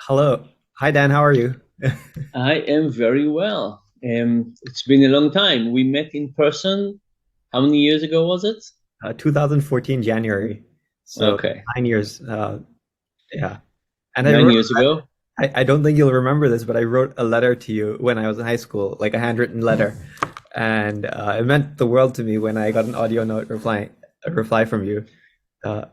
Hello. Hi, Dan. How are you? I am very well. It's been a long time. We met in person. How many years ago was it? 2014 January. So Okay, 9 years. Yeah. And I nine wrote, years ago. I don't think you'll remember this, but I wrote a letter to you when I was in high school, like a handwritten letter. And it meant the world to me when I got an audio note a reply from you. Uh,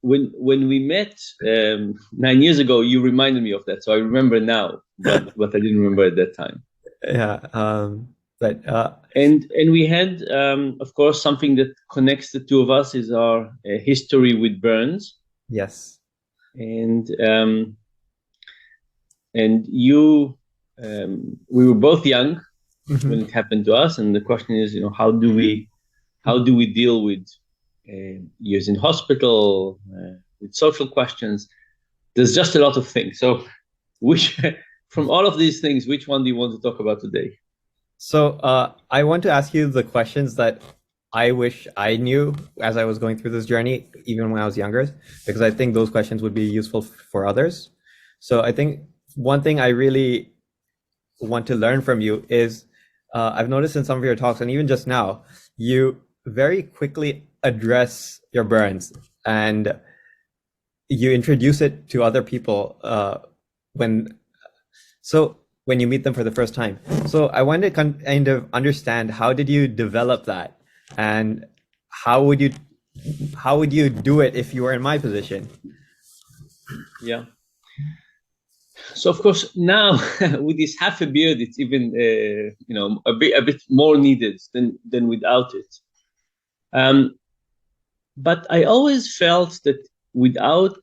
When we met 9 years ago, you reminded me of that, so I remember now, but I didn't remember at that time. yeah. But And we had, of course, something that connects the two of us is our history with Burns, yes. and you, we were both young when Mhm. it happened to us. And the question is, how do we deal with years in hospital, with social questions? There's just a lot of things. So, which from all of these things, which one do you want to talk about today? So I want to ask you the questions that I wish I knew as I was going through this journey, even when I was younger, because I think those questions would be useful for others. So I think one thing I really want to learn from you is I've noticed in some of your talks, and even just now, you very quickly address your burns and you introduce it to other people when so when you meet them for the first time. So I wanted to kind of understand how did you develop that, and how would you how would you do it if you were in my position? Yeah. So of course now with this half a beard, it's even a bit more needed than without it. Um, but I always felt that without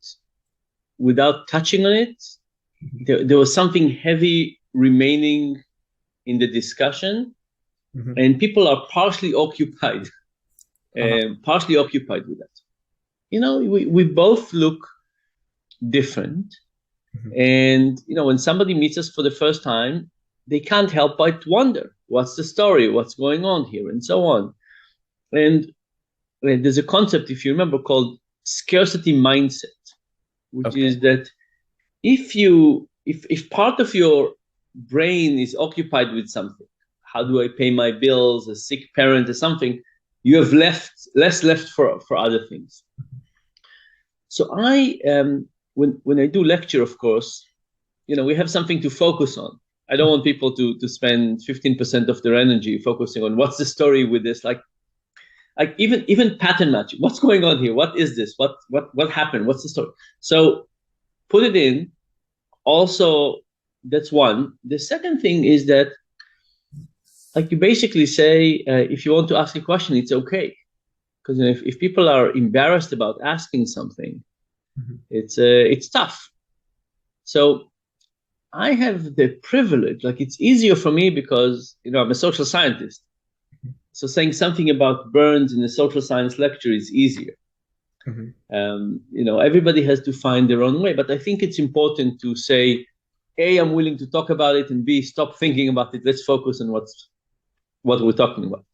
without touching on it, there was something heavy remaining in the discussion, Mhm. and people are Uh-huh. partially occupied with that. We both look different, Mhm. and when somebody meets us for the first time, they can't help but wonder what's the story, what's going on here, and so on. And there's a concept, if you remember, called scarcity mindset, which Okay. is that if part of your brain is occupied with something, how do I pay my bills, a sick parent, or something, you have less left for other things. So when I do lecture, of course, we have something to focus on. I don't want people to spend 15% of their energy focusing on what's the story with this, like even pattern matching. What's going on here? What is this? What happened? What's the story? So put it in. Also, that's one. The second thing is that, like, you basically say, if you want to ask a question, it's okay, because if people are embarrassed about asking something, Mhm. it's tough. So I have the privilege, like, it's easier for me because I'm a social scientist. So saying something about burns in a social science lecture is easier. Mhm. Everybody has to find their own way, but I think it's important to say, A, I'm willing to talk about it, and B, stop thinking about it. Let's focus on what we're talking about.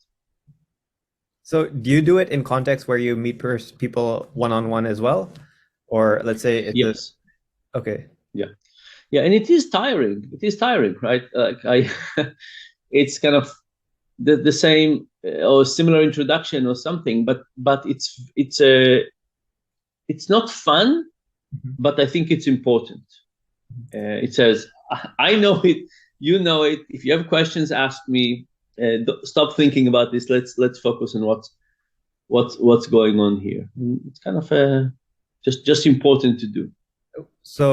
So do you do it in context where you meet people one on one as well, or let's say it's a Yes. okay. Yeah. Yeah. And it is tiring. It is tiring, right? Like it's kind of the same or similar introduction or something, but it's not fun, Mhm. but I think it's important. It says, I know it, you know it. If you have questions, ask me. Stop thinking about this. Let's focus on what's going on here. It's kind of just important to do. So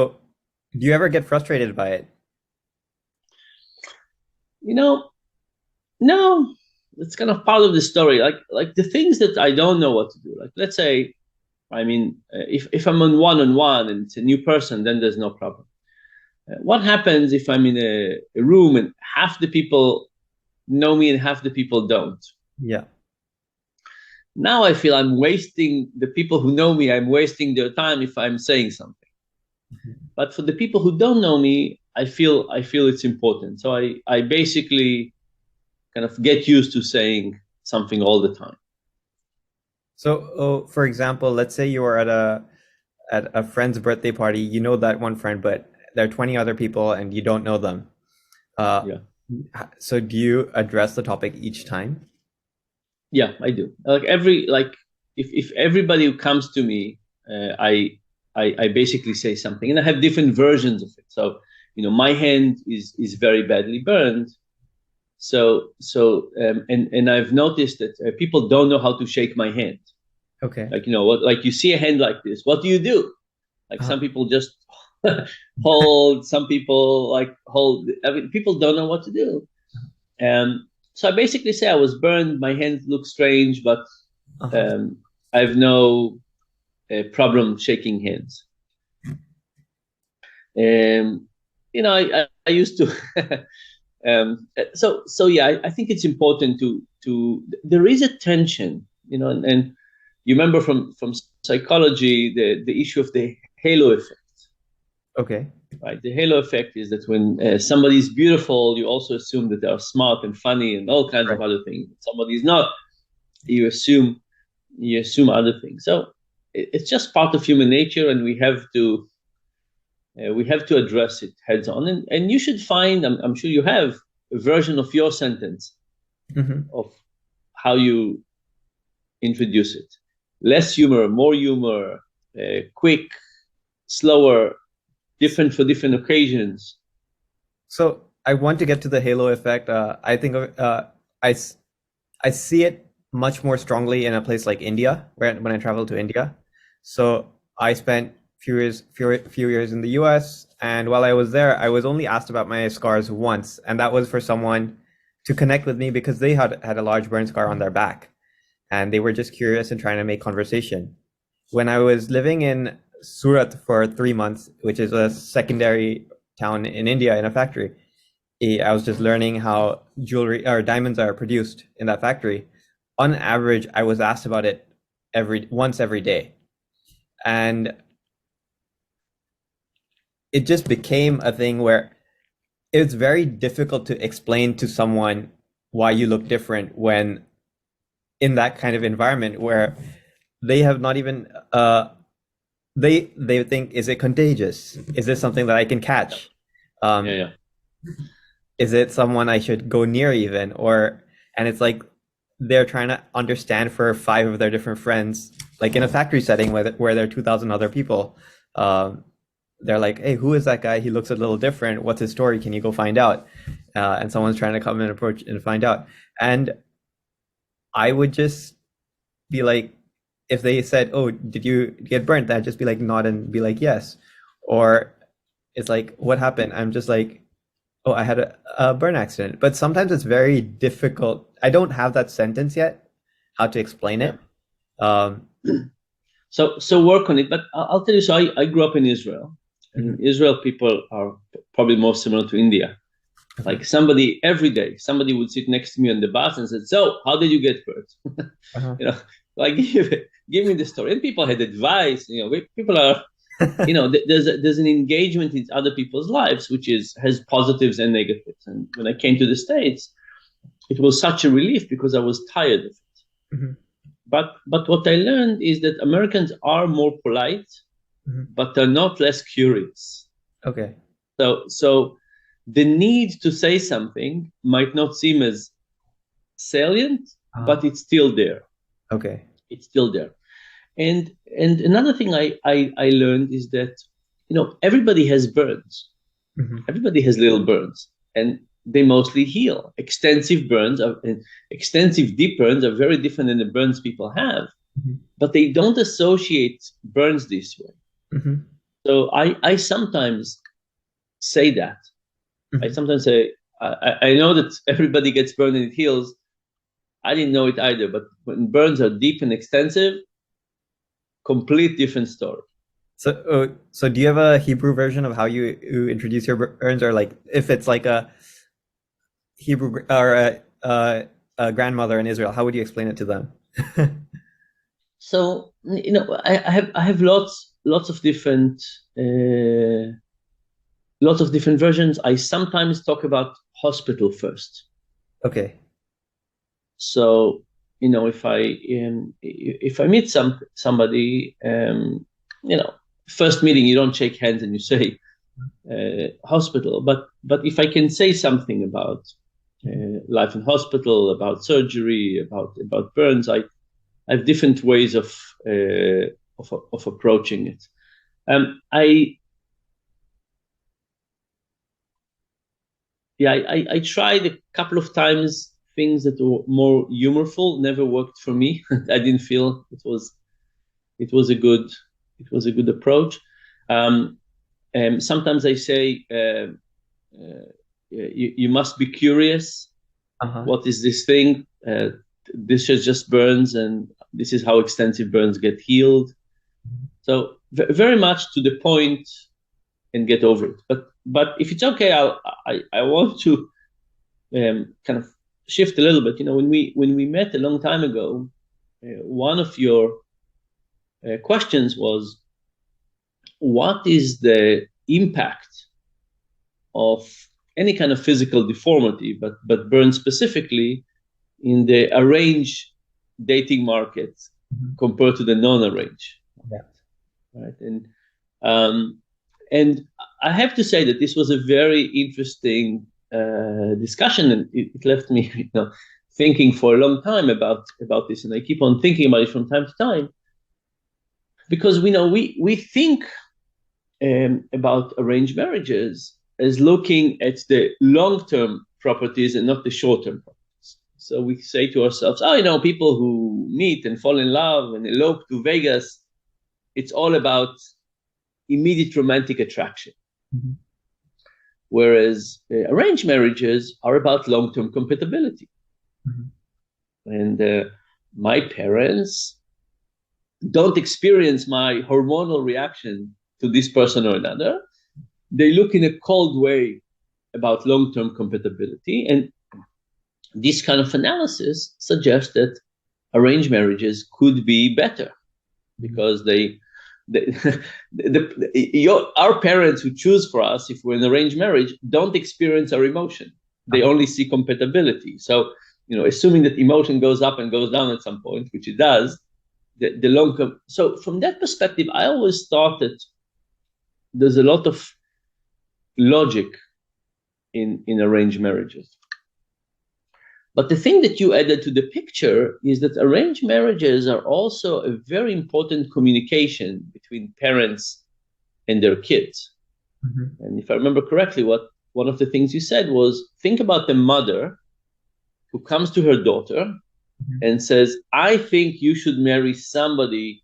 do you ever get frustrated by it? You know, no, it's kind of part of the story. Like the things that I don't know what to do. Like, let's say, I mean, if I'm on one and it's a new person, then there's no problem. What happens if I'm in a room and half the people know me and half the people don't? Yeah. Now I feel I'm wasting the people who know me. I'm wasting their time if I'm saying something. Mhm. But for the people who don't know me, I feel it's important. So I basically kind of get used to saying something all the time. So, oh, for example, let's say you are at a friend's birthday party. You know that one friend, but there are 20 other people and you don't know them. Yeah. So do you address the topic each time? Yeah, I do. If everybody who comes to me, I basically say something, and I have different versions of it. So, my hand is very badly burned. And I've noticed that people don't know how to shake my hand. Okay. Like, like you see a hand like this, what do you do? Like Uh-huh. some people just hold, some people like hold. I mean, people don't know what to do. So I basically say I was burned. My hands look strange, but Uh-huh. um, I have no problem shaking hands. I used to. So yeah, I think it's important to there is a tension, and you remember from psychology the issue of the halo effect. Okay. Right, the halo effect is that when somebody is beautiful, you also assume that they are smart and funny and all kinds of Right. other things. If somebody is not, you assume other things. So it's just part of human nature, and we have to address it heads on. And you should find, I'm sure you have a version of your sentence Mm-hmm. of how you introduce it. Less humor, more humor, quick, slower, different for different occasions. So I want to get to the halo effect. I think I, s- I see it much more strongly in a place like India, when I travel to India. So I spent few years in the US, and while I was there, I was only asked about my scars once, and that was for someone to connect with me because they had a large burn scar on their back, and they were just curious and trying to make conversation. When I was living in Surat for 3 months, which is a secondary town in India in a factory, I was just learning how jewelry or diamonds are produced in that factory. On average, I was asked about it once every day. And it just became a thing where it's very difficult to explain to someone why you look different when in that kind of environment where they have not even they think, is it contagious? Is this something that I can catch? Yeah, Um, yeah. is it someone I should go near even? And it's like they're trying to understand for five of their different friends, like in a factory setting where there are 2,000 other people. Um, they're like, hey, who is that guy? He looks a little different. What's his story? Can you go find out? And someone's trying to come and approach and find out. And I would just be like, if they said, oh, did you get burnt? I'd just be like, nod and be like, yes. Or it's like, what happened? I'm just like, oh, I had a burn accident. But sometimes it's very difficult. I don't have that sentence yet, how to explain Yeah. it. Um, So work on it. But I'll tell you. So I grew up in Israel, and mhm. Israel people are probably more similar to India. Okay. Like every day, somebody would sit next to me on the bus and said, "So, how did you get hurt?" Uh-huh. you know, like give me the story. And people had advice. People are, there's an engagement in other people's lives, which has positives and negatives. And when I came to the States, it was such a relief because I was tired of it. Mhm. But what I learned is that Americans are more polite, Mhm. but they're not less curious. Okay. So the need to say something might not seem as salient, Uh, but it's still there. okay. It's still there. And another thing I learned is that everybody has burns. Mhm. Everybody has little burns, and they mostly heal. Extensive deep burns are very different than the burns people have, Mhm. but they don't associate burns this way. Mhm. So I sometimes say that. I Mhm. sometimes say, I know that everybody gets burned and it heals. I didn't know it either, but when burns are deep and extensive, complete different story. So do you have a Hebrew version of how you introduce your burns, or like if it's like a Hebrew or a grandmother in Israel, how would you explain it to them? So I have uh, lots of different versions. I sometimes talk about hospital first. Okay. So if I meet somebody, first meeting you don't shake hands and you say, hospital. But if I can say something about life in hospital, about surgery, about burns, I have different ways of approaching it. I tried a couple of times things that were more humorful. Never worked for me. I didn't feel it was a good approach. Sometimes I say you must be curious. What is this thing? This is just burns, and this is how extensive burns get healed. So very much to the point, and get over it. But if it's okay, I want to kind of shift a little bit. When we met a long time ago, one of your questions was, what is the impact of any kind of physical deformity, but burn specifically, in the arranged dating market compared to the non-arranged? Yeah. Right. And I have to say that this was a very interesting discussion, and it left me thinking for a long time about this, and I keep on thinking about it from time to time, because we think about arranged marriages as looking at the long-term properties and not the short-term properties. So we say to ourselves, people who meet and fall in love and elope to Vegas, it's all about immediate romantic attraction. Mm-hmm. Whereas arranged marriages are about long-term compatibility. Mm-hmm. And my parents don't experience my hormonal reaction to this person or another. They look in a cold way about long-term compatibility. And this kind of analysis suggests that arranged marriages could be better, because our parents who choose for us, if we're in arranged marriage, don't experience our emotion. They only see compatibility. So, assuming that emotion goes up and goes down at some point, which it does, so from that perspective, I always thought that there's a lot of logic in arranged marriages. But the thing that you added to the picture is that arranged marriages are also a very important communication between parents and their kids. Mm-hmm. And if I remember correctly, one of the things you said was, think about the mother who comes to her daughter mm-hmm. and says, I think you should marry somebody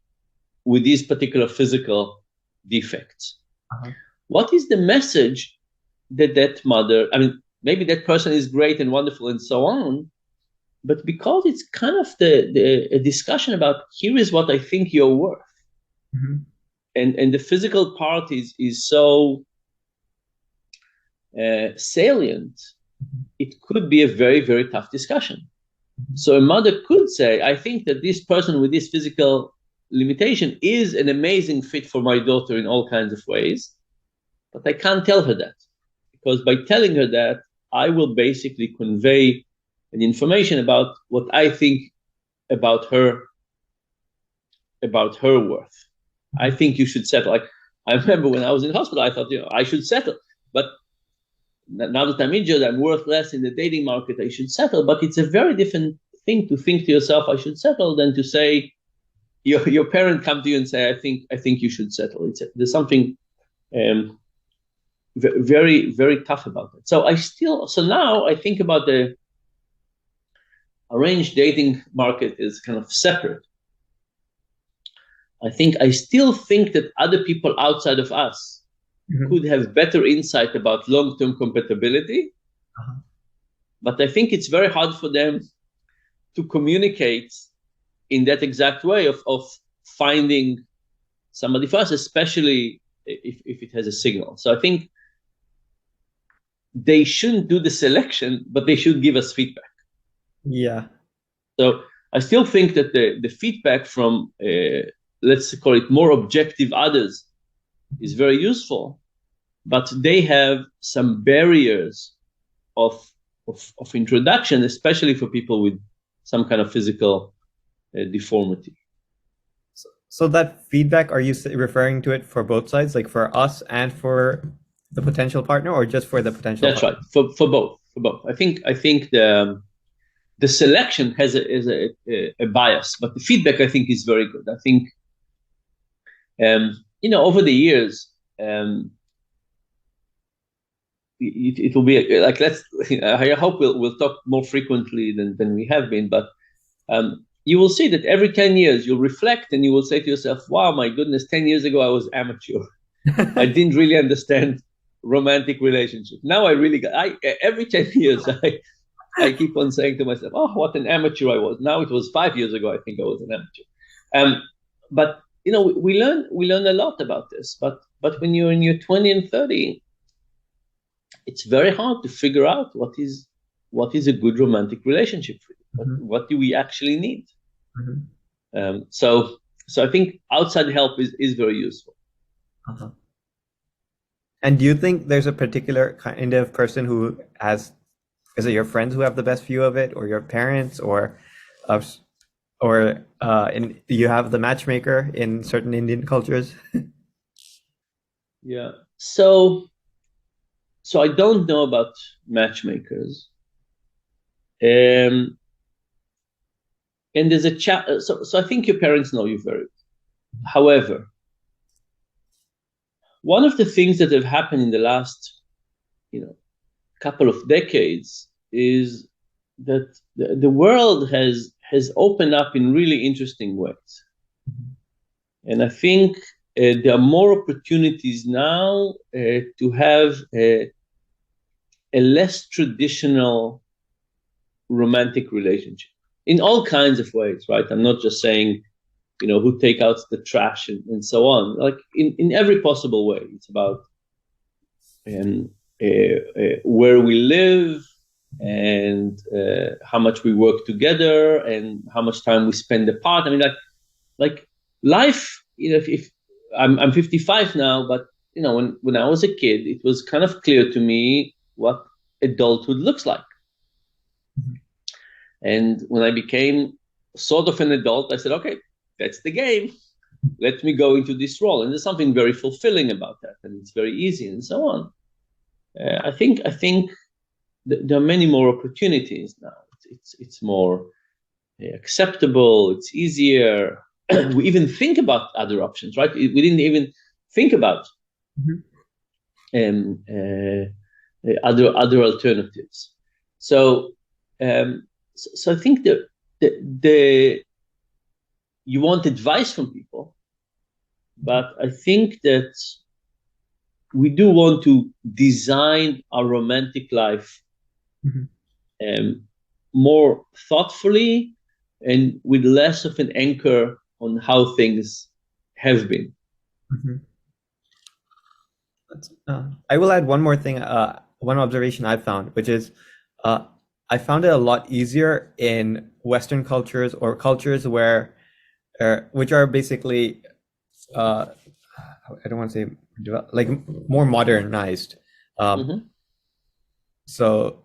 with these particular physical defects. Uh-huh. What is the message that mother, maybe that person is great and wonderful and so on, but because it's kind of a discussion about, here is what I think you're worth. Mm-hmm. And the physical part is so salient, mm-hmm. it could be a very, very tough discussion. Mm-hmm. So a mother could say, I think that this person with this physical limitation is an amazing fit for my daughter in all kinds of ways, but I can't tell her that. Because by telling her that, I will basically convey an information about what I think about her worth. I think you should settle. I remember when I was in hospital, I thought, I should settle. But now that I'm injured, I'm worth less in the dating market, I should settle. But it's a very different thing to think to yourself, I should settle, than to say, your parent come to you and say, I think you should settle. There's something very, very tough about it. So now I think about the arranged dating market is kind of separate. I still think that other people outside of us mm-hmm. could have better insight about long-term compatibility, uh-huh. but I think it's very hard for them to communicate in that exact way of finding somebody first, especially if it has a signal. So I think they shouldn't do the selection, but they should give us feedback. Yeah. So I still think that the feedback from, let's call it more objective others, is very useful, but they have some barriers of introduction, especially for people with some kind of physical deformity. So that feedback, are you referring to it for both sides, like for us and for the potential partner, or just for the potential That's partner? right. For both. For both. I think the selection has a bias, but the feedback I think is very good. I think over the years, it will be like let's. I hope we'll talk more frequently than we have been, but you will see that every 10 years you'll reflect and you will say to yourself, "Wow, my goodness, 10 years ago I was amateur. I didn't really understand romantic relationship. Now I really got. Every 10 years I keep on saying to myself, "Oh, what an amateur I was." Now it was 5 years ago. I think I was an amateur. But we learn a lot about this. But when you're in your 20 and 30, it's very hard to figure out what is a good romantic relationship for you. Mm-hmm. What do we actually need? Mm-hmm. So I think outside help is very useful. Uh-huh. And do you think there's a particular kind of person who has, is it your friends who have the best view of it, or your parents, or you have the matchmaker in certain Indian cultures? Yeah. So I don't know about matchmakers. And there's a chat. So I think your parents know you very well. However, one of the things that have happened in the last, couple of decades is that the world has opened up in really interesting ways, and I think there are more opportunities now to have a less traditional romantic relationship in all kinds of ways, right? I'm not just saying, who take out the trash and so on. Like in every possible way, it's about where we live and how much we work together and how much time we spend apart. I mean, like life. If I'm 55 now, but when I was a kid, it was kind of clear to me what adulthood looks like. And when I became sort of an adult, I said, okay, that's the game. Let me go into this role. And there's something very fulfilling about that. And it's very easy and so on. I think there are many more opportunities now. It's more acceptable. It's easier. We even think about other options, right? We didn't even think about other alternatives. So I think that you want advice from people, but I think that we do want to design our romantic life more thoughtfully and with less of an anchor on how things have been. I will add one more thing, one observation I found, which is I found it a lot easier in Western cultures, or cultures where, which are basically, I don't want to say like more modernized. So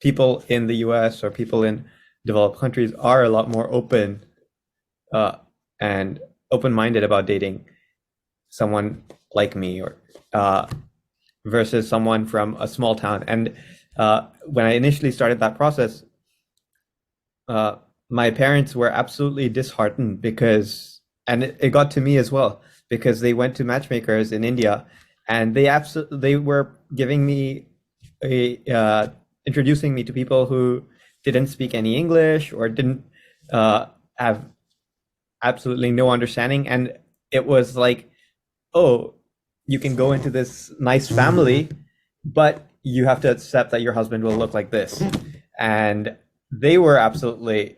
people in the US or people in developed countries are a lot more open and open-minded about dating someone like me, or versus someone from a small town. And when I initially started that process, my parents were absolutely disheartened because, and it got to me as well, because they went to matchmakers in India, and they were giving me introducing me to people who didn't speak any English or didn't have absolutely no understanding. And it was like, oh, you can go into this nice family, but you have to accept that your husband will look like this. And they were absolutely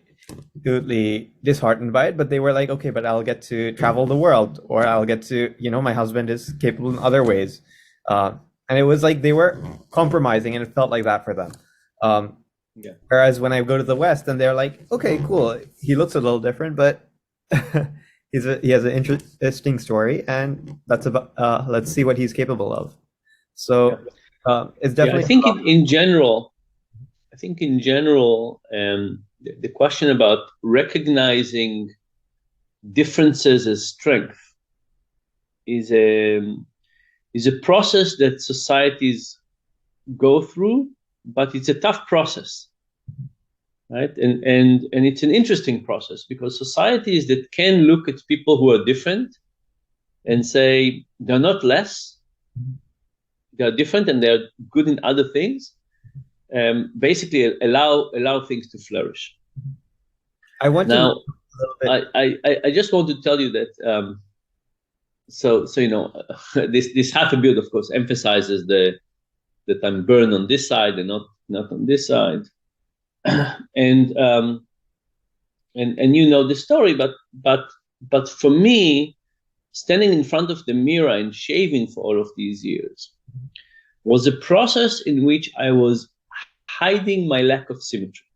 disheartened by it, but they were like, okay, but I'll get to travel the world, or I'll get to, my husband is capable in other ways. And it was like they were compromising, and it felt like that for them. Whereas when I go to the West, and they're like, okay, cool, he looks a little different, but he has an interesting story, and that's about let's see what he's capable of. So it's definitely. I think in general, the question about recognizing differences as strength is is a process that societies go through, but it's a tough process, right? And it's an interesting process because societies that can look at people who are different and say they're not less, they're different and they're good in other things, basically allow things to flourish. I want now, to I just want to tell you that so this half a beard, of course, emphasizes that I'm burned on this side and not on this side, and you know the story, but for me, standing in front of the mirror and shaving for all of these years was a process in which I was hiding my lack of symmetry.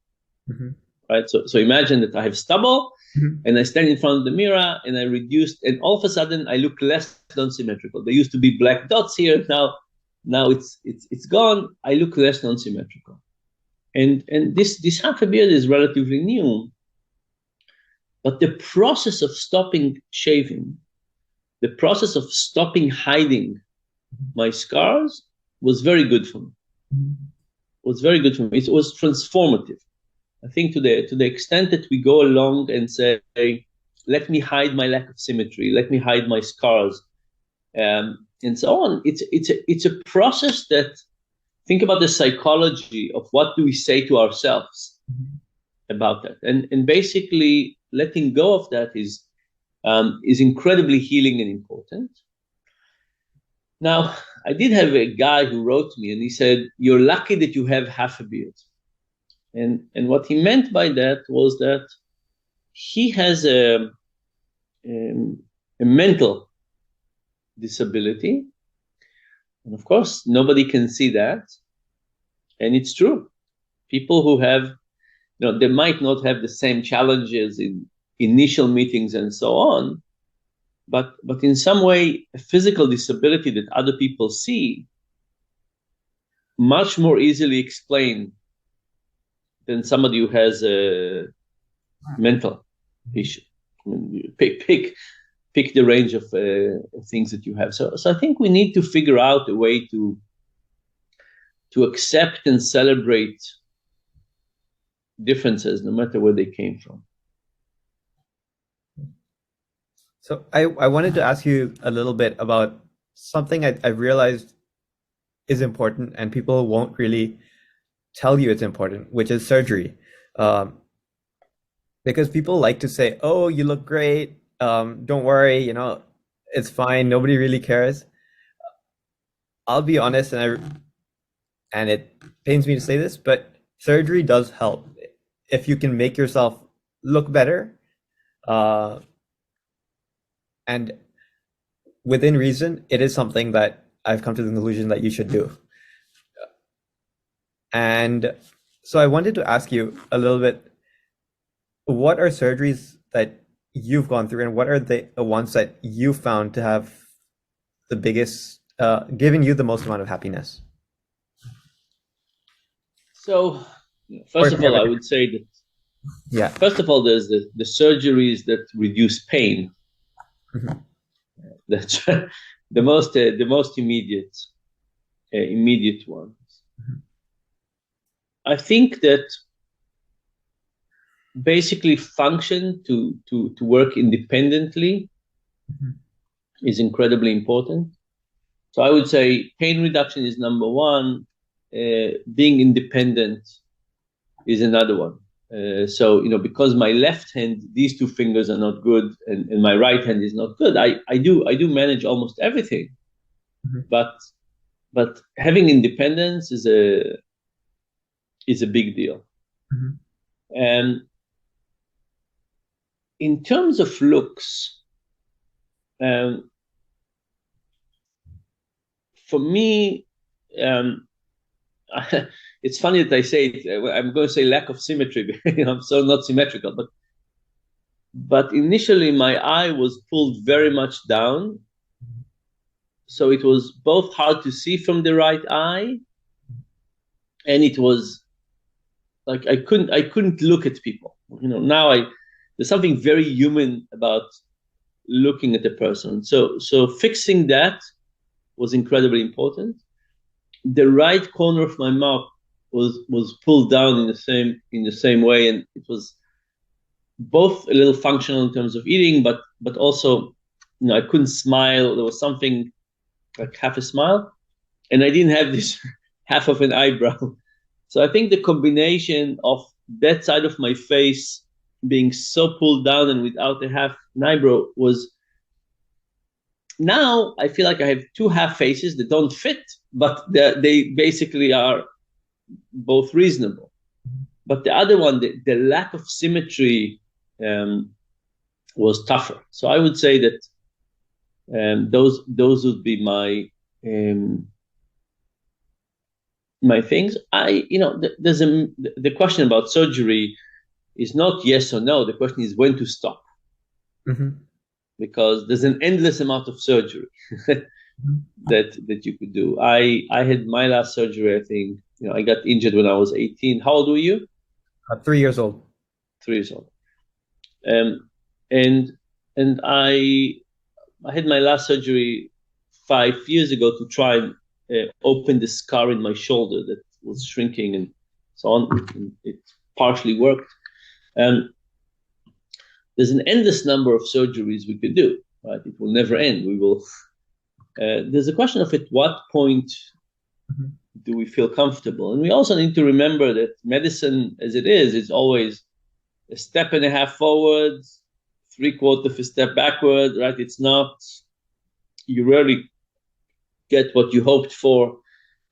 Mm-hmm. Right? So imagine that I have stubble, mm-hmm. and I stand in front of the mirror and I reduced, and all of a sudden I look less non-symmetrical. There used to be black dots here. Now it's gone. I look less non-symmetrical. And this half a beard is relatively new. But the process of stopping shaving, the process of stopping hiding my scars was very good for me. Was very good for me. It was transformative. I think to the extent that we go along and say, let me hide my lack of symmetry, let me hide my scars, and so on. It's a process that, think about the psychology of what do we say to ourselves about that, and basically letting go of that is incredibly healing and important. Now, I did have a guy who wrote me and he said, "You're lucky that you have half a beard." And what he meant by that was that he has a mental disability. And of course, nobody can see that. And it's true. People who have, they might not have the same challenges in initial meetings and so on, but in some way, a physical disability that other people see much more easily explained than somebody who has a mental issue. I mean, pick the range of things that you have. So I think we need to figure out a way to accept and celebrate differences, no matter where they came from. So I wanted to ask you a little bit about something I've realized is important and people won't really tell you it's important, which is surgery. Because people like to say, "Oh, you look great. Don't worry, it's fine. Nobody really cares." I'll be honest, and it pains me to say this, but surgery does help. If you can make yourself look better, and within reason, it is something that I've come to the conclusion that you should do. And so I wanted to ask you a little bit, what are surgeries that you've gone through and what are the ones that you found to have the biggest, giving you the most amount of happiness? So first of all, I would say that, yeah. First of all, there's the surgeries that reduce pain. Mm-hmm. That's the most immediate ones. Mm-hmm. I think that basically function to work independently mm-hmm. is incredibly important. So I would say pain reduction is number one. Being independent is another one. So because my left hand, these two fingers are not good, and my right hand is not good, I do manage almost everything. Mm-hmm. But having independence is a big deal. Mm-hmm. And in terms of looks, for me, it's funny that I say it. I'm going to say lack of symmetry. I'm so not symmetrical, but initially my eye was pulled very much down, so it was both hard to see from the right eye, and it was like I couldn't look at people. Now there's something very human about looking at a person. So fixing that was incredibly important. The right corner of my mouth was pulled down in the same way, and it was both a little functional in terms of eating, but also, I couldn't smile. There was something like half a smile, and I didn't have this half of an eyebrow. So I think the combination of that side of my face being so pulled down and without a half an eyebrow was, now I feel like I have two half faces that don't fit, but they basically are both reasonable. But the other one, the lack of symmetry was tougher. So I would say that those would be my things. There's the question about surgery is not yes or no. The question is when to stop, because there's an endless amount of surgery that you could do. I had my last surgery. I think I got injured when I was 18. How old were you? 3 years old. 3 years old. And I had my last surgery 5 years ago to try and open the scar in my shoulder that was shrinking and so on. It partially worked. There's an endless number of surgeries we could do, right? It will never end. We will. There's a question of at what point do we feel comfortable? And we also need to remember that medicine, as it is always a step and a half forward, 3/4 of a step backward, right? It's not, you rarely get what you hoped for.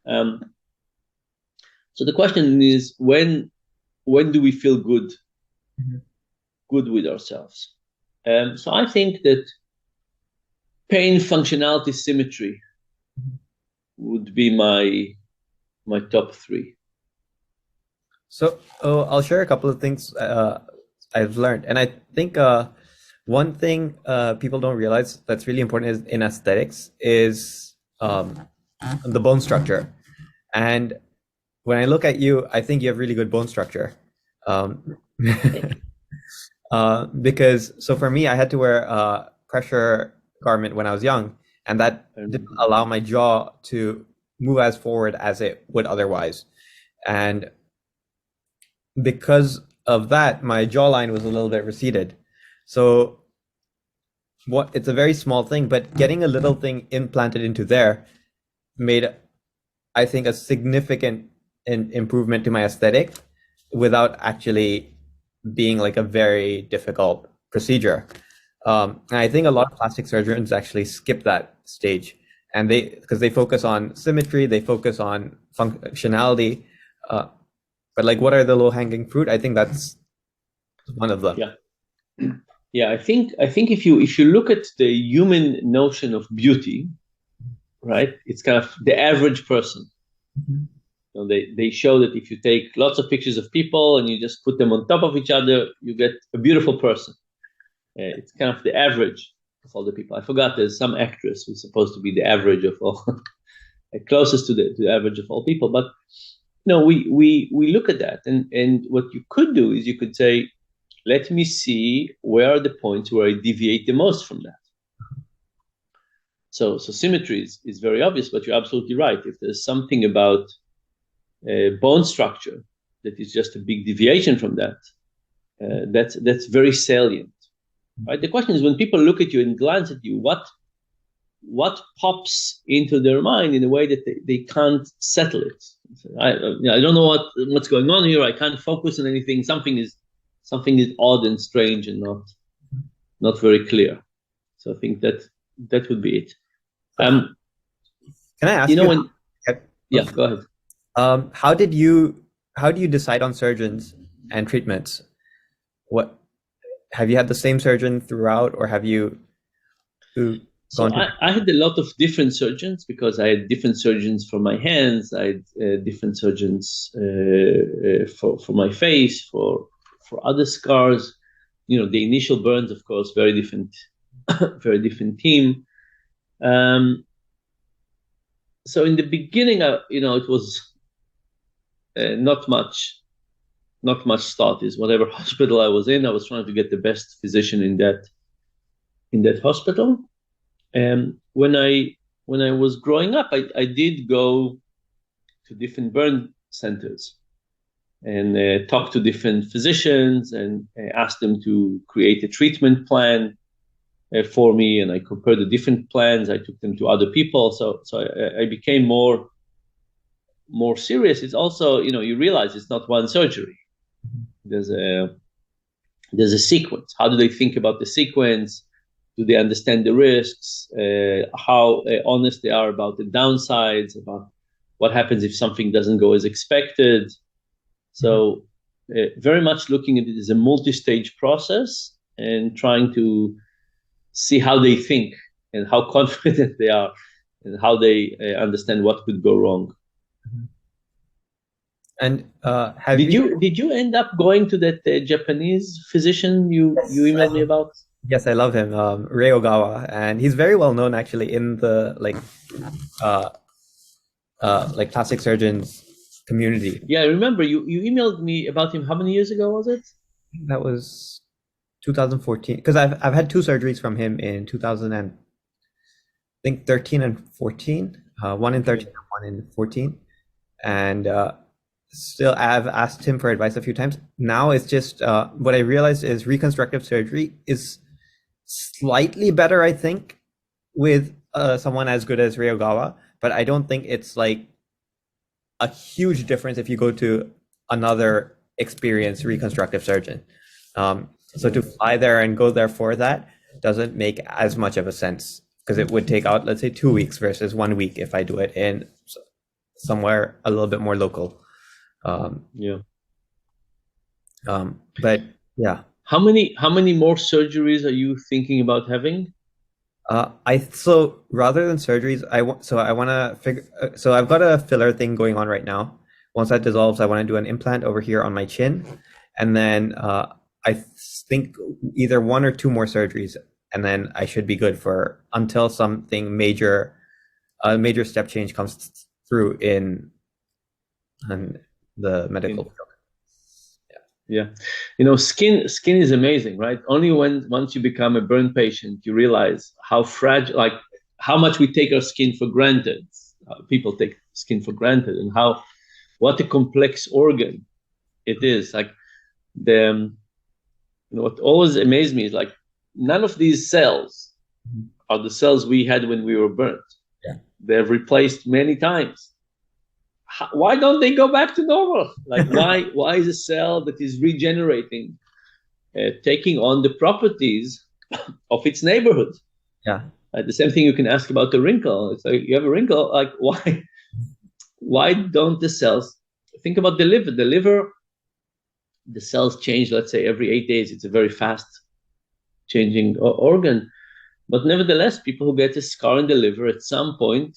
So the question is, when do we feel good with ourselves? So I think that pain, functionality, symmetry would be my top three. So I'll share a couple of things I've learned, and I think one thing people don't realize that's really important in aesthetics is the bone structure. And when I look at you, I think you have really good bone structure. Because so for me, I had to wear a pressure garment when I was young, and that didn't allow my jaw to move as forward as it would otherwise. And because of that, my jawline was a little bit receded. So it's a very small thing, but getting a little thing implanted into there made, I think, a significant improvement to my aesthetic without actually being like a very difficult procedure. And I think a lot of plastic surgeons actually skip that stage, and because they focus on symmetry, they focus on functionality. But like, what are the low-hanging fruit? I think that's one of them. Yeah. I think if you look at the human notion of beauty, right, it's kind of the average person. They show that if you take lots of pictures of people and you just put them on top of each other, you get a beautiful person. It's kind of the average of all the people. I forgot there's some actress who's supposed to be the average of all, closest to the average of all people. But we look at that, and what you could do is you could say, let me see where are the points where I deviate the most from that. So symmetry is very obvious, but you're absolutely right. If there's something about bone structure that is just a big deviation from that, that's very salient. Right? The question is, when people look at you and glance at you, what pops into their mind in a way that they can't settle it? I don't know what's going on here. I can't focus on anything. Something is odd and strange and not very clear. So I think that would be it. Can I ask you? Yeah, go ahead. How do you decide on surgeons and treatments? What have you had the same surgeon throughout, or have you? I had a lot of different surgeons because I had different surgeons for my hands. I had different surgeons for my face, for other scars. The initial burns, of course, very different, very different team. So in the beginning, it was not much thought. Is whatever hospital I was in, I was trying to get the best physician in that hospital. When I when I was growing up, I did go to different burn centers and talk to different physicians and ask them to create a treatment plan for me. And I compared the different plans. I took them to other people. So I became more serious. It's also, you realize it's not one surgery. There's a sequence. How do they think about the sequence? Do they understand the risks? How honest they are about the downsides, about what happens if something doesn't go as expected? So very much looking at it as a multi-stage process and trying to see how they think and how confident they are and how they understand what could go wrong. And did you end up going to that Japanese physician you emailed me about? Yes, I love him, Rei Ogawa, and he's very well known actually in the like plastic surgeons community. Yeah, I remember you emailed me about him. How many years ago was it? That was 2014, because I've had two surgeries from him in 2013 and 14, one in 13 and one in 14, and still I've asked him for advice a few times. Now it's just what I realized is reconstructive surgery is slightly better, I think, with someone as good as Rei Ogawa, but I don't think it's like a huge difference if you go to another experienced reconstructive surgeon. So to fly there and go there for that doesn't make as much of a sense, because it would take out, let's say, 2 weeks versus 1 week if I do it in somewhere a little bit more local. But yeah. How many more surgeries are you thinking about having? So rather than surgeries, I want to figure. So I've got a filler thing going on right now. Once that dissolves, I want to do an implant over here on my chin, and then I think either 1 or 2 more surgeries, and then I should be good for until something major, a major step change comes through in the medical field. Yeah. Skin is amazing, right? Only once you become a burn patient, you realize how fragile, like how much we take our skin for granted. People take skin for granted, and what a complex organ it is. Like what always amazed me is like none of these cells are the cells we had when we were burnt. Yeah. They've replaced many times. Why don't they go back to normal? Like why is a cell that is regenerating taking on the properties of its neighborhood? Yeah. The same thing you can ask about the wrinkle. It's like you have a wrinkle, like why don't the cells think about the liver? The liver, the cells change, let's say, every 8 days. It's a very fast changing organ. But nevertheless, people who get a scar in the liver, at some point,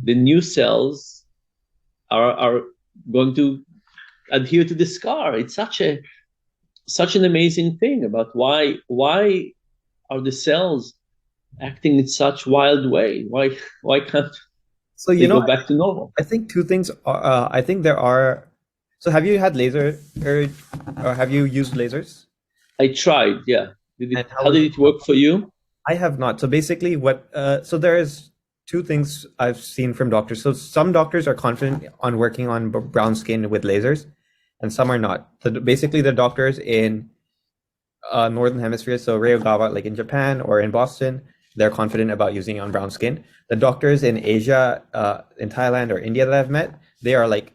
the new cells are going to adhere to the scar. It's such an amazing thing about why are the cells acting in such wild way? Why can't they go back to normal? I think 2 things are, I think there are. So have you had laser or have you used lasers? I tried, yeah. How did it work for you? I have not. So basically so there's 2 things I've seen from doctors. So some doctors are confident on working on brown skin with lasers, and some are not. So basically the doctors in Northern Hemisphere, so Rei Ogawa, like in Japan or in Boston, they're confident about using it on brown skin. The doctors in Asia, in Thailand or India that I've met, they are like,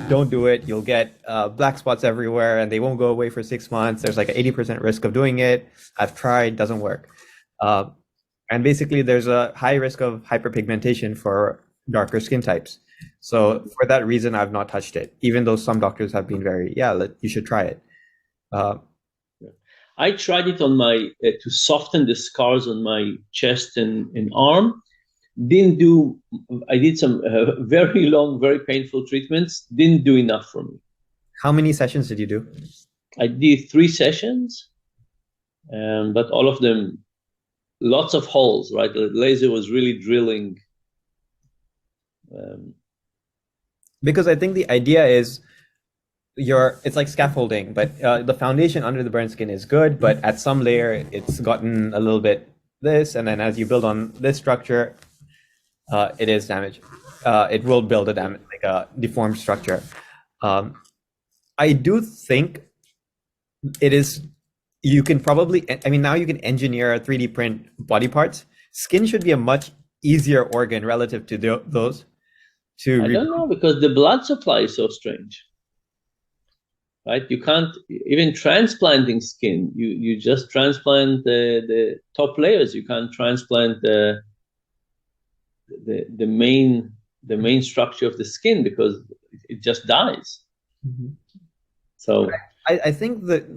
don't do it. You'll get black spots everywhere and they won't go away for 6 months. There's like an 80% risk of doing it. I've tried, doesn't work. And basically there's a high risk of hyperpigmentation for darker skin types. So for that reason, I've not touched it, even though some doctors have been very, you should try it. I tried it on my, to soften the scars on my chest and arm. I did some very long, very painful treatments. Didn't do enough for me. How many sessions did you do? I did 3 sessions, but all of them, lots of holes, right? The laser was really drilling. Because I think the idea is it's like scaffolding, but the foundation under the burnt skin is good, but at some layer, it's gotten a little bit this, and then as you build on this structure, it is damage. It will build like a deformed structure. I do think it is. You can probably. I mean, now you can engineer 3D print body parts. Skin should be a much easier organ relative to those. I don't know, because the blood supply is so strange, right? You can't even transplanting skin. You just transplant the top layers. You can't transplant the main structure of the skin, because it just dies. Mm-hmm. So I think that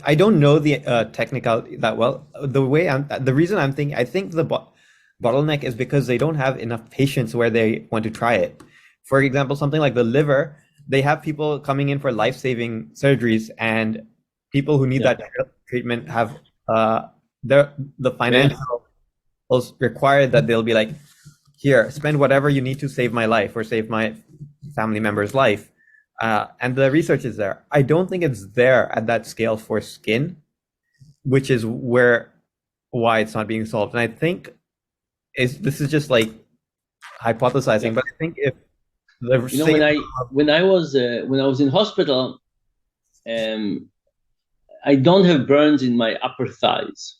I don't know the technicality that well. The reason I'm thinking, I think the bottleneck is because they don't have enough patients where they want to try it. For example, something like the liver, they have people coming in for life-saving surgeries, and people who need that treatment have the financial required that they'll be like, here, spend whatever you need to save my life or save my family member's life. And the research is there. I don't think it's there at that scale for skin, which is why it's not being solved. And I think this is just like hypothesizing, but I think if when I was in hospital, I don't have burns in my upper thighs,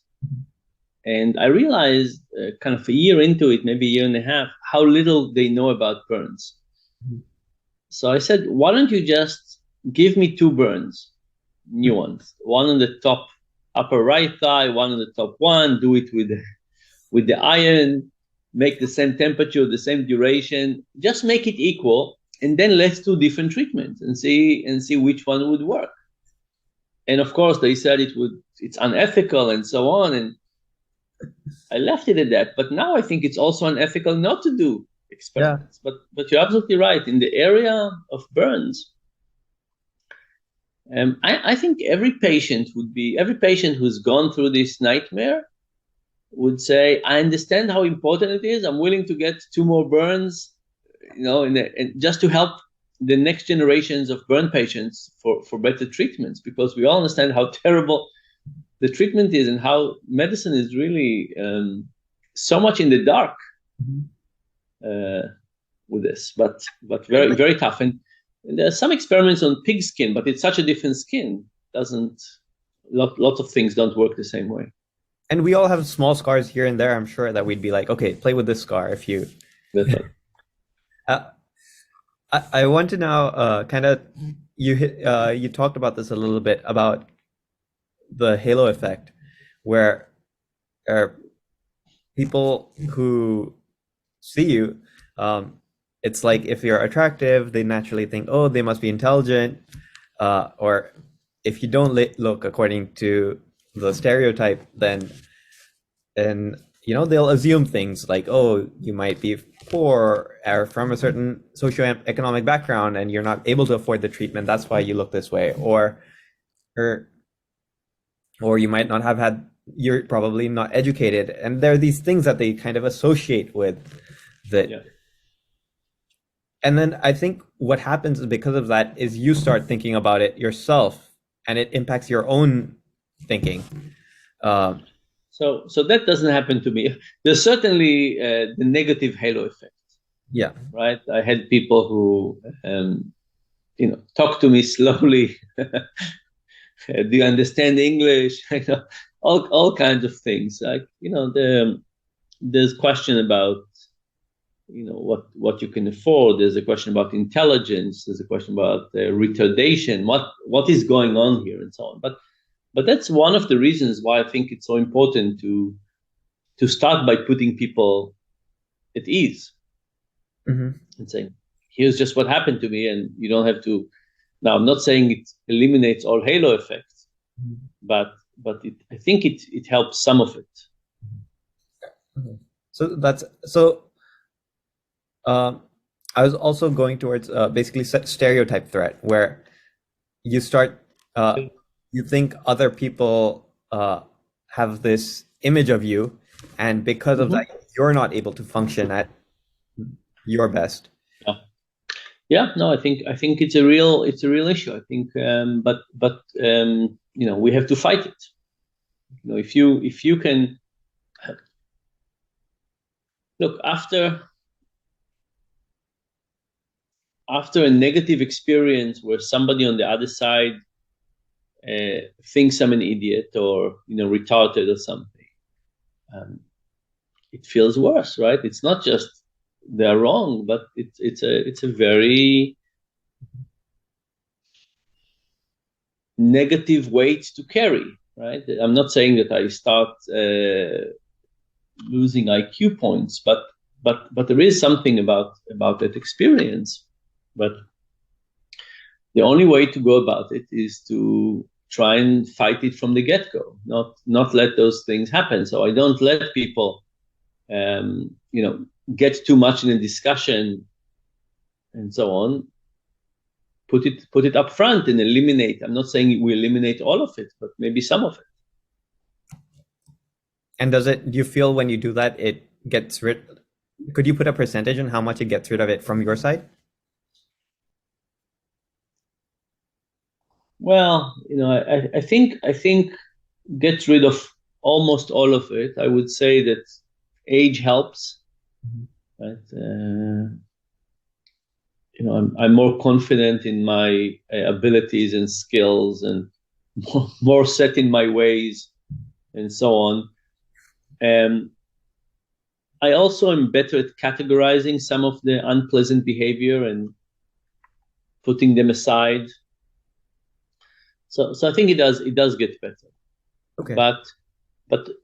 and I realized kind of a year into it, maybe a year and a half, how little they know about burns. So I said, why don't you just give me 2 burns, new ones, one on the top upper right thigh, one on the top one, do it with the iron, make the same temperature, the same duration, just make it equal, and then let's do different treatments and see which one would work. And of course they said it's unethical and so on, and I left it at that. But now I think it's also unethical not to do experiments. Yeah. But you're absolutely right. In the area of burns, I think every patient who's gone through this nightmare would say, I understand how important it is. I'm willing to get 2 more burns, and just to help the next generations of burn patients for better treatments, because we all understand how terrible the treatment is and how medicine is really so much in the dark with this, but very, very tough. And there are some experiments on pig skin, but it's such a different skin. Lots of things don't work the same way. And we all have small scars here and there. I'm sure that we'd be like, okay, play with this scar if you. I want to now kind of you talked about this a little bit about the halo effect, where people who see you, it's like if you're attractive, they naturally think, oh, they must be intelligent, or if you don't look according to the stereotype, then they'll assume things like, oh, you might be poor or from a certain socioeconomic background and you're not able to afford the treatment, that's why you look this way, or you might not have had, you're probably not educated, and there are these things that they kind of associate with that. Yeah. And then I think what happens because of that is you start thinking about it yourself, and it impacts your own thinking. So that doesn't happen to me. There's certainly the negative halo effect. Yeah. Right. I had people who, talk to me slowly. Do you understand English? All kinds of things. Like, there's question about, what you can afford. There's a question about intelligence. There's a question about retardation. What is going on here, and so on. But that's one of the reasons why I think it's so important to start by putting people at ease, and saying, here's just what happened to me, and you don't have to. Now, I'm not saying it eliminates all halo effects, but I think it helps some of it. So I was also going towards basically stereotype threat, where you start, you think other people have this image of you, and because of that, you're not able to function at your best. Yeah, no, I think it's a real issue. I think, but we have to fight it. If you can look after after a negative experience where somebody on the other side thinks I'm an idiot or retarded or something, it feels worse, right? It's not just they're wrong, but it's a very negative weight to carry, right? I'm not saying that I start losing IQ points, but there is something about that experience. But the only way to go about it is to try and fight it from the get-go, not let those things happen. So I don't let people get too much in a discussion and so on. Put it up front and eliminate. I'm not saying we eliminate all of it, but maybe some of it. And do you feel when you do that, it gets rid? Could you put a percentage on how much it gets rid of it from your side? Well, I think get rid of almost all of it. I would say that age helps, right? I'm more confident in my abilities and skills, and more set in my ways, and so on. I also am better at categorizing some of the unpleasant behavior and putting them aside. So I think it does get better. Okay. But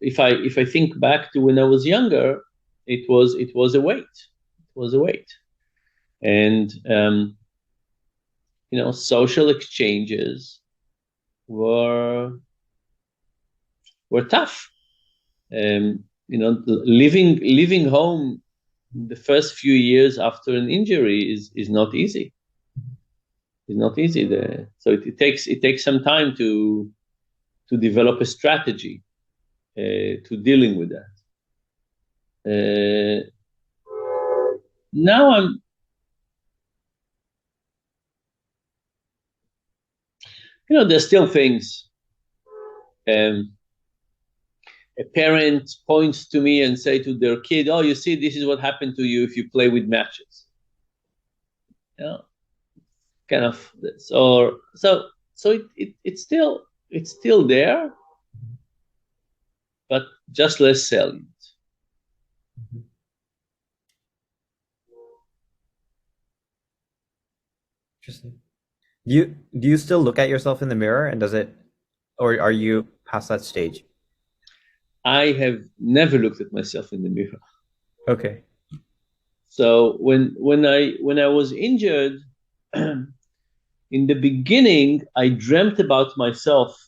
if I think back to when I was younger, it was a weight. It was a weight. And social exchanges were tough. Living home the first few years after an injury is not easy. It's not easy. So it takes some time to develop a strategy to dealing with that. Now there's still things. A parent points to me and say to their kid, "Oh, you see, this is what happened to you if you play with matches." Kind of. So it's still there, but just less salient. Interesting. Do you still look at yourself in the mirror, and or are you past that stage? I have never looked at myself in the mirror. Okay. So when I was injured, in the beginning, I dreamt about myself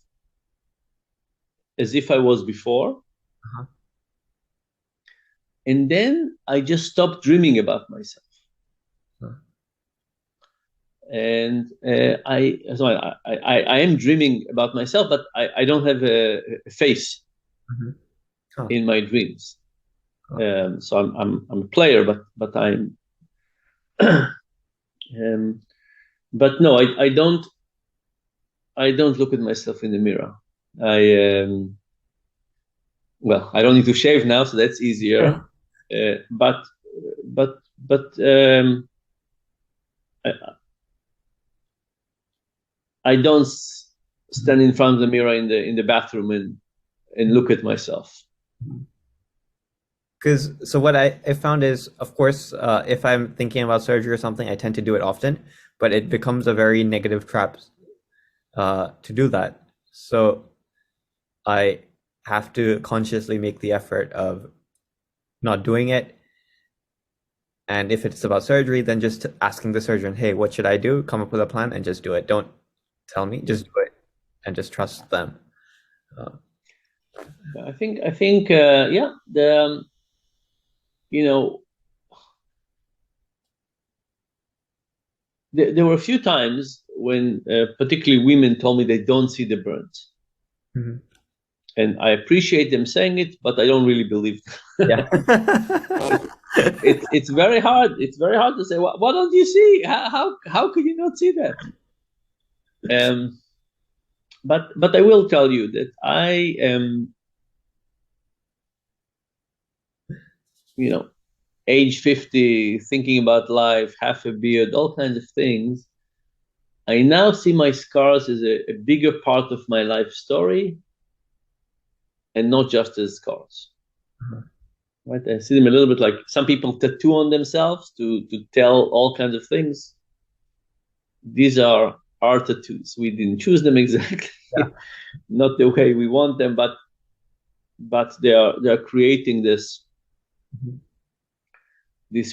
as if I was before. Uh-huh. And then I just stopped dreaming about myself. Uh-huh. And I am dreaming about myself, but I don't have a face in my dreams. So I'm a player, but I'm but no, I don't look at myself in the mirror. Well, I don't need to shave now, so that's easier. But I don't stand in front of the mirror in the bathroom and look at myself. So what I found is, of course, if I'm thinking about surgery or something, I tend to do it often, but it becomes a very negative trap to do that. So I have to consciously make the effort of not doing it. And if it's about surgery, then just asking the surgeon, "Hey, what should I do?" Come up with a plan and just do it. Don't tell me, just do it, and just trust them. I think yeah, there were a few times when particularly women told me they don't see the burns. Mm-hmm. And I appreciate them saying it, but I don't really believe them. Yeah. It's very hard. It's very hard to say, what don't you see? How could you not see that? But I will tell you that I am, age 50, thinking about life, half a beard, all kinds of things, I now see my scars as a bigger part of my life story and not just as scars. Right? I see them a little bit like some people tattoo on themselves to tell all kinds of things. These are our tattoos. We didn't choose them exactly, Yeah. not the way we want them, but they are creating this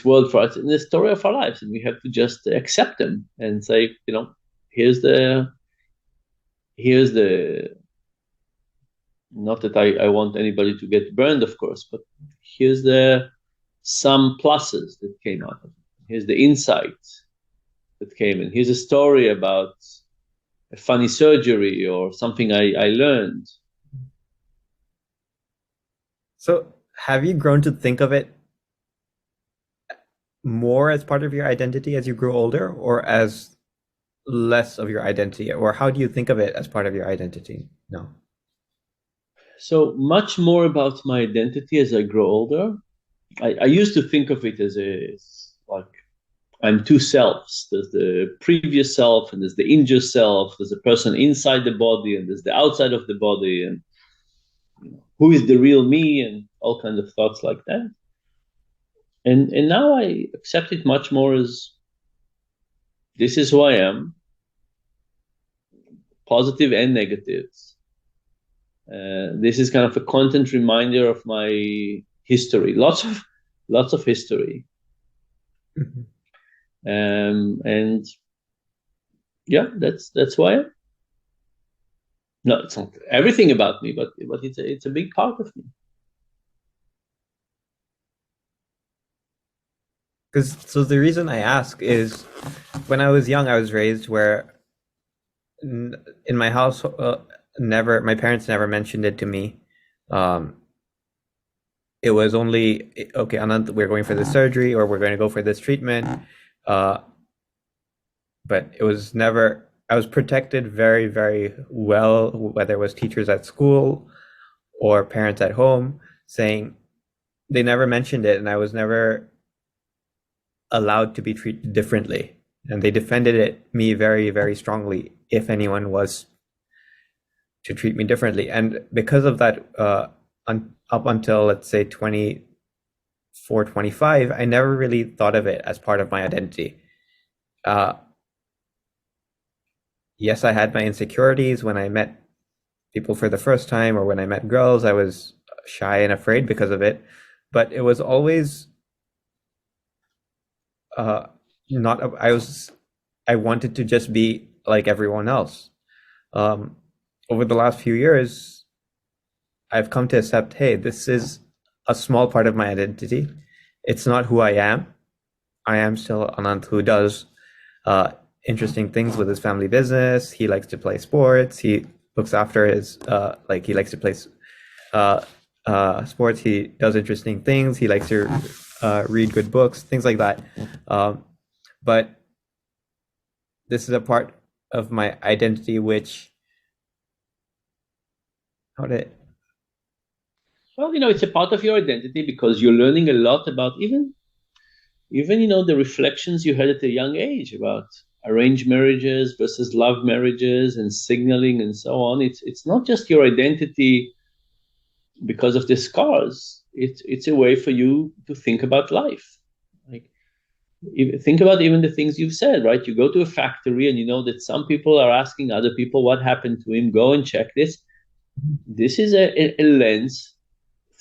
world for us in the story of our lives, and we have to just accept them and say, here's the not that I want anybody to get burned, of course, but here's some pluses that came out of it. Here's the insight that came in. Here's a story about a funny surgery or something I learned. So have you grown to think of it more as part of your identity as you grow older, or as less of your identity? Or how do you think of it as part of your identity? No. So much more about my identity as I grow older. I used to think of it as like I'm two selves. There's the previous self and there's the injured self. There's a person inside the body and there's the outside of the body, and who is the real me, and all kinds of thoughts like that. And now I accept it much more as this is who I am, positive and negatives. This is kind of a content reminder of my history, lots of history. Mhm. And yeah, that's why I am. No, it's not everything about me, but it's a big part of me. Because so the reason I ask is, when I was young, I was raised where in my house, never my parents never mentioned it to me. Um, it was only, okay, Anant, we're going for this surgery, or we're going to go for this treatment. Uh, but it was never. I was protected very, very well, whether it was teachers at school or parents at home, saying they never mentioned it, and I was never allowed to be treated differently. And they defended me very, very strongly if anyone was to treat me differently. And because of that, up until, let's say, 24, 25, I never really thought of it as part of my identity. Uh, yes, I had my insecurities when I met people for the first time, or when I met girls. I was shy and afraid because of it. But it was always uh, not, I wanted to just be like everyone else. Um, Over the last few years, I've come to accept, hey, this is a small part of my identity. It's not who I am. I am still Anant who does uh, interesting things with his family business. He likes to play sports. He looks after his like he likes to play uh, sports. He does interesting things. He likes to read good books, things like that. But this is a part of my identity which, how did Well, it's a part of your identity because you're learning a lot about even the reflections you had at a young age about arranged marriages versus love marriages and signaling and so on. It's not just your identity because of the scars. It's a way for you to think about life. Like, think about even the things you've said, right? You go to a factory and you know that some people are asking other people what happened to him. Go and check this. This is a lens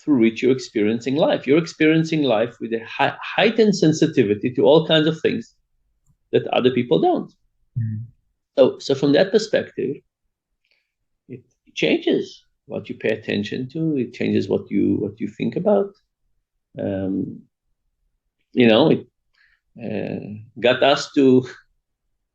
through which you're experiencing life. You're experiencing life with a heightened sensitivity to all kinds of things that other people don't. So from that perspective, it changes what you pay attention to. It changes what you think about. Um, it got us to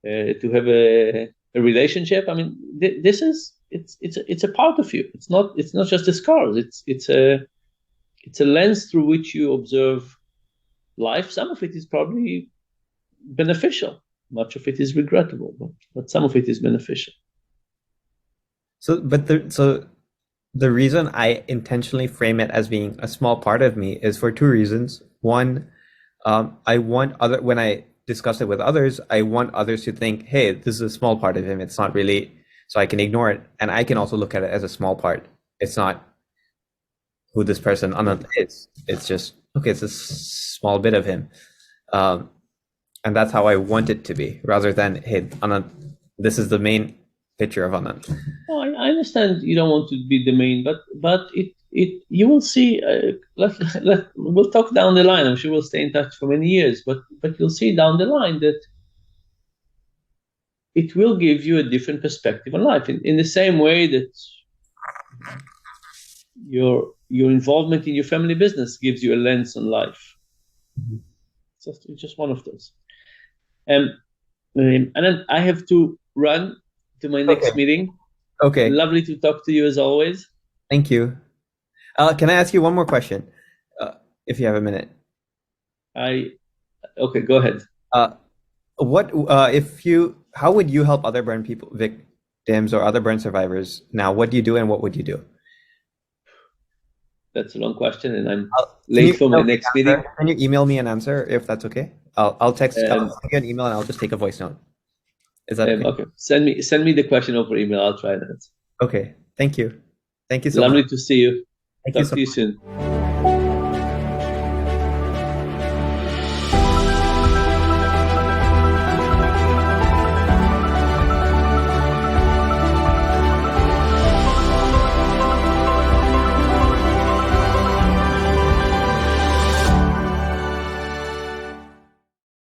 have a relationship. I mean, this is it's a part of you. It's not just the scars. It's a lens through which you observe life. Some of it is probably beneficial. Much of it is regrettable, but some of it is beneficial. so the reason I intentionally frame it as being a small part of me is for two reasons. One, I want when I discuss it with others, I want others to think, hey, this is a small part of him. It's not really, so I can ignore it. And I can also look at it as a small part. It's not who this person Anant is. It's just, okay, it's a small bit of him. And that's how I want it to be, rather than, hey, Anant, this is the main picture of Anant. Oh, I understand you don't want to be the main, but you will see. We'll talk down the line. I'm sure we'll stay in touch for many years, but you'll see down the line that it will give you a different perspective on life. In the same way that your involvement in your family business gives you a lens on life. Mm-hmm. It's just one of those. And then I have to run to my next meeting. Okay. Lovely to talk to you as always. Thank you. Can I ask you one more question, if you have a minute? Okay, go ahead. How would you help other burn people, victims, or other burn survivors now? What do you do, and what would you do? That's a long question, and I'm late for my next meeting. Can you email me an answer if that's okay? I'll text. I'll send you an email, and I'll just take a voice note. Is that okay? Okay. Send me the question over email. I'll try that. Okay. Thank you. Thank you so much. Lovely to see you. Thank Talk you so to you much. soon.